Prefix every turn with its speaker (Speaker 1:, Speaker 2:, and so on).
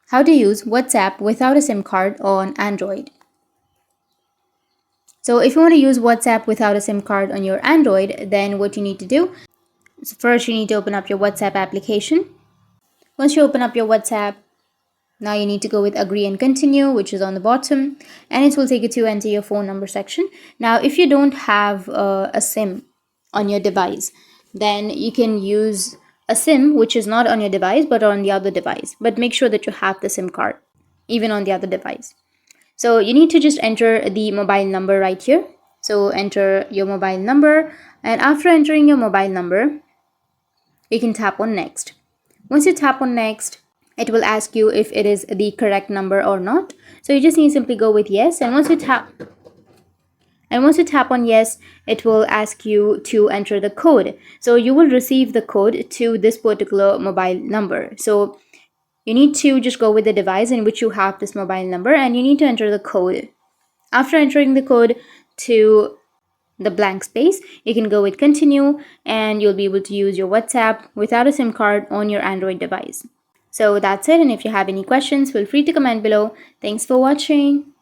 Speaker 1: How to use WhatsApp without a SIM card on Android. So if you want to use WhatsApp without a SIM card on your Android, then what you need to do is first you need to open up your WhatsApp application. Once you open up your WhatsApp, now you need to go with agree and continue, which is on the bottom, and it will take you to enter your phone number section. Now, if you don't have a SIM on your device, then you can use a SIM which is not on your device but on the other device. But make sure that you have the SIM card even on the other device. So you need to just enter the mobile number right here. So enter your mobile number, and after entering your mobile number, you can tap on next. Once you tap on next, it will ask you if it is the correct number or not. So you just need to simply go with yes, and once you tap on yes, it will ask you to enter the code. So you will receive the code to this particular mobile number. So you need to just go with the device in which you have this mobile number, and you need to enter the code. After entering the code to the blank space, you can go with continue, and you'll be able to use your WhatsApp without a SIM card on your Android device. So that's it, and if you have any questions, feel free to comment below. Thanks for watching.